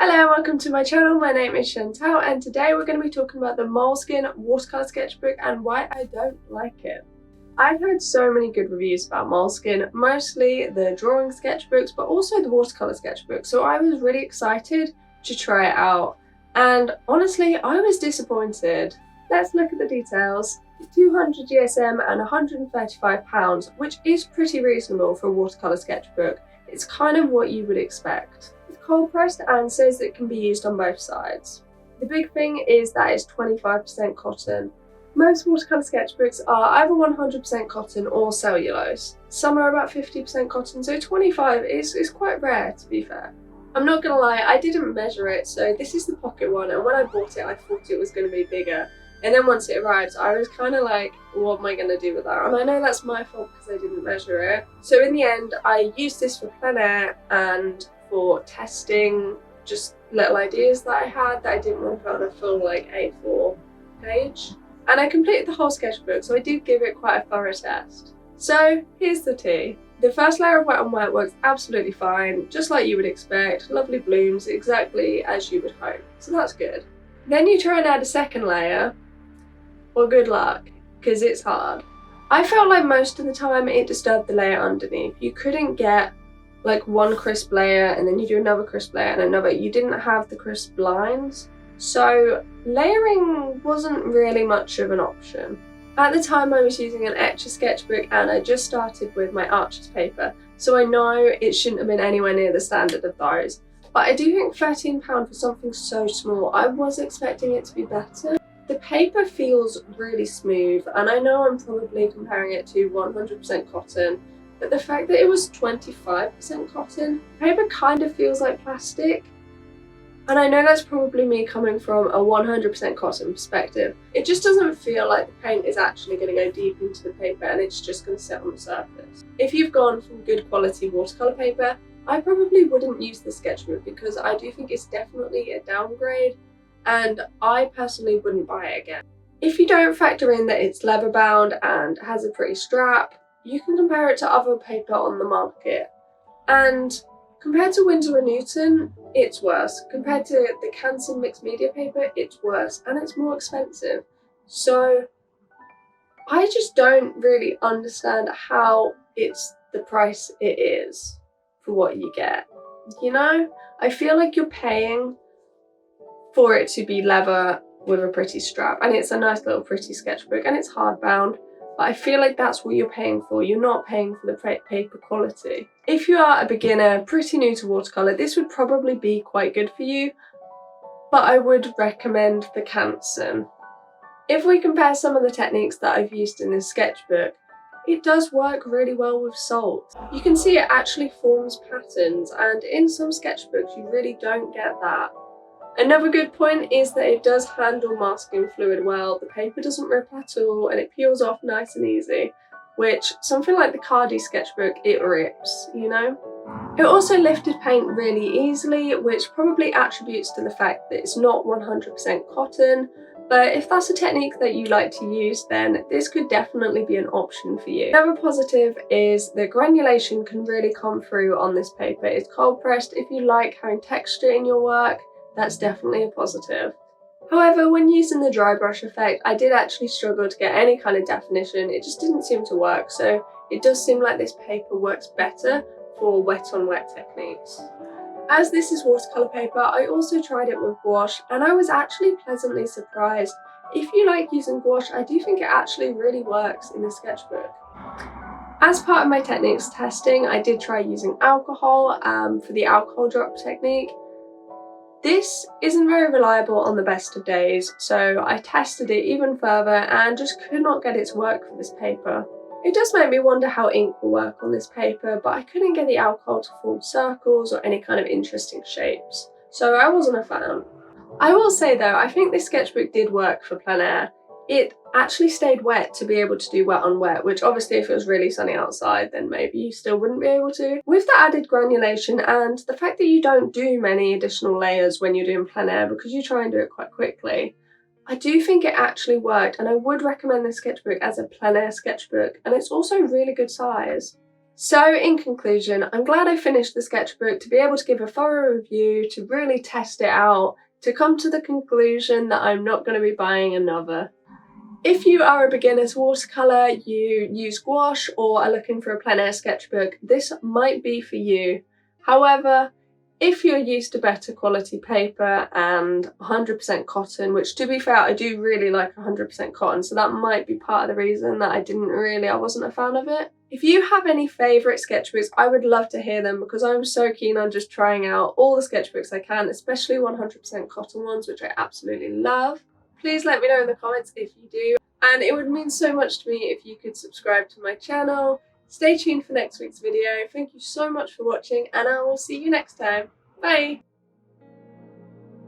Hello and welcome to my channel. My name is Chantel and today we're going to be talking about the Moleskine watercolour sketchbook and why I don't like it. I've heard so many good reviews about Moleskine, mostly the drawing sketchbooks but also the watercolour sketchbook, so I was really excited to try it out and honestly I was disappointed. Let's look at the details. 200 GSM and £135, which is pretty reasonable for a watercolour sketchbook. It's kind of what you would expect. It's cold pressed and says it can be used on both sides. The big thing is that it's 25% cotton. Most watercolour sketchbooks are either 100% cotton or cellulose. Some are about 50% cotton, so 25 is quite rare, to be fair. I'm not gonna lie, I didn't measure it, so this is the pocket one, and when I bought it I thought it was going to be bigger. And then once it arrived, I was kind of like, what am I going to do with that? And I know that's my fault because I didn't measure it. So in the end, I used this for plein air and for testing just little ideas that I had that I didn't want to put on a full like A4 page. And I completed the whole sketchbook, so I did give it quite a thorough test. So here's the tea. The first layer of wet on wet works absolutely fine, just like you would expect. Lovely blooms, exactly as you would hope. So that's good. Then you try and add a second layer. Well, good luck, because it's hard. I felt like most of the time it disturbed the layer underneath. You couldn't get like one crisp layer and then you do another crisp layer and another. You didn't have the crisp lines. So layering wasn't really much of an option. At the time I was using an etchr sketchbook and I just started with my Arches paper. So I know it shouldn't have been anywhere near the standard of those. But I do think £13 for something so small, I was expecting it to be better. The paper feels really smooth, and I know I'm probably comparing it to 100% cotton, but the fact that it was 25% cotton, the paper kind of feels like plastic. And I know that's probably me coming from a 100% cotton perspective. It just doesn't feel like the paint is actually going to go deep into the paper and it's just going to sit on the surface. If you've gone from good quality watercolour paper, I probably wouldn't use the sketchbook because I do think it's definitely a downgrade. And I personally wouldn't buy it again. If you don't factor in that it's leather bound and has a pretty strap, you can compare it to other paper on the market. And compared to Winsor & Newton, it's worse. Compared to the Canson mixed media paper, it's worse and it's more expensive. So I just don't really understand how it's the price it is for what you get. You know, I feel like you're paying for it to be leather with a pretty strap, and it's a nice little pretty sketchbook and it's hardbound, but I feel like that's what you're paying for. You're not paying for the paper quality. If you are a beginner, pretty new to watercolour, this would probably be quite good for you, but I would recommend the Canson. If we compare some of the techniques that I've used in this sketchbook, it does work really well with salt. You can see it actually forms patterns, and in some sketchbooks you really don't get that. Another good point is that it does handle masking fluid well, the paper doesn't rip at all and it peels off nice and easy, which something like the Cardi sketchbook, it rips, you know? It also lifted paint really easily, which probably attributes to the fact that it's not 100% cotton, but if that's a technique that you like to use, then this could definitely be an option for you. Another positive is that granulation can really come through on this paper. It's cold pressed. If you like having texture in your work, that's definitely a positive. However, when using the dry brush effect, I did actually struggle to get any kind of definition. It just didn't seem to work, so it does seem like this paper works better for wet on wet techniques. As this is watercolour paper, I also tried it with gouache and I was actually pleasantly surprised. If you like using gouache, I do think it actually really works in the sketchbook. As part of my techniques testing, I did try using alcohol for the alcohol drop technique. This isn't very reliable on the best of days, so I tested it even further and just could not get it to work for this paper. It does make me wonder how ink will work on this paper, but I couldn't get the alcohol to form circles or any kind of interesting shapes, so I wasn't a fan. I will say though, I think this sketchbook did work for plein air. It actually stayed wet to be able to do wet on wet, which obviously if it was really sunny outside then maybe you still wouldn't be able to. With the added granulation and the fact that you don't do many additional layers when you're doing plein air because you try and do it quite quickly, I do think it actually worked and I would recommend this sketchbook as a plein air sketchbook, and it's also really good size. So in conclusion, I'm glad I finished the sketchbook to be able to give a thorough review, to really test it out, to come to the conclusion that I'm not going to be buying another. If you are a beginner to watercolour, you use gouache or are looking for a plein air sketchbook, this might be for you. However, if you're used to better quality paper and 100% cotton, which to be fair, I do really like 100% cotton, so that might be part of the reason that I wasn't a fan of it. If you have any favourite sketchbooks, I would love to hear them because I'm so keen on just trying out all the sketchbooks I can, especially 100% cotton ones, which I absolutely love. Please let me know in the comments if you do, and it would mean so much to me if you could subscribe to my channel. Stay tuned for next week's video. Thank you so much for watching, and I will see you next time. Bye!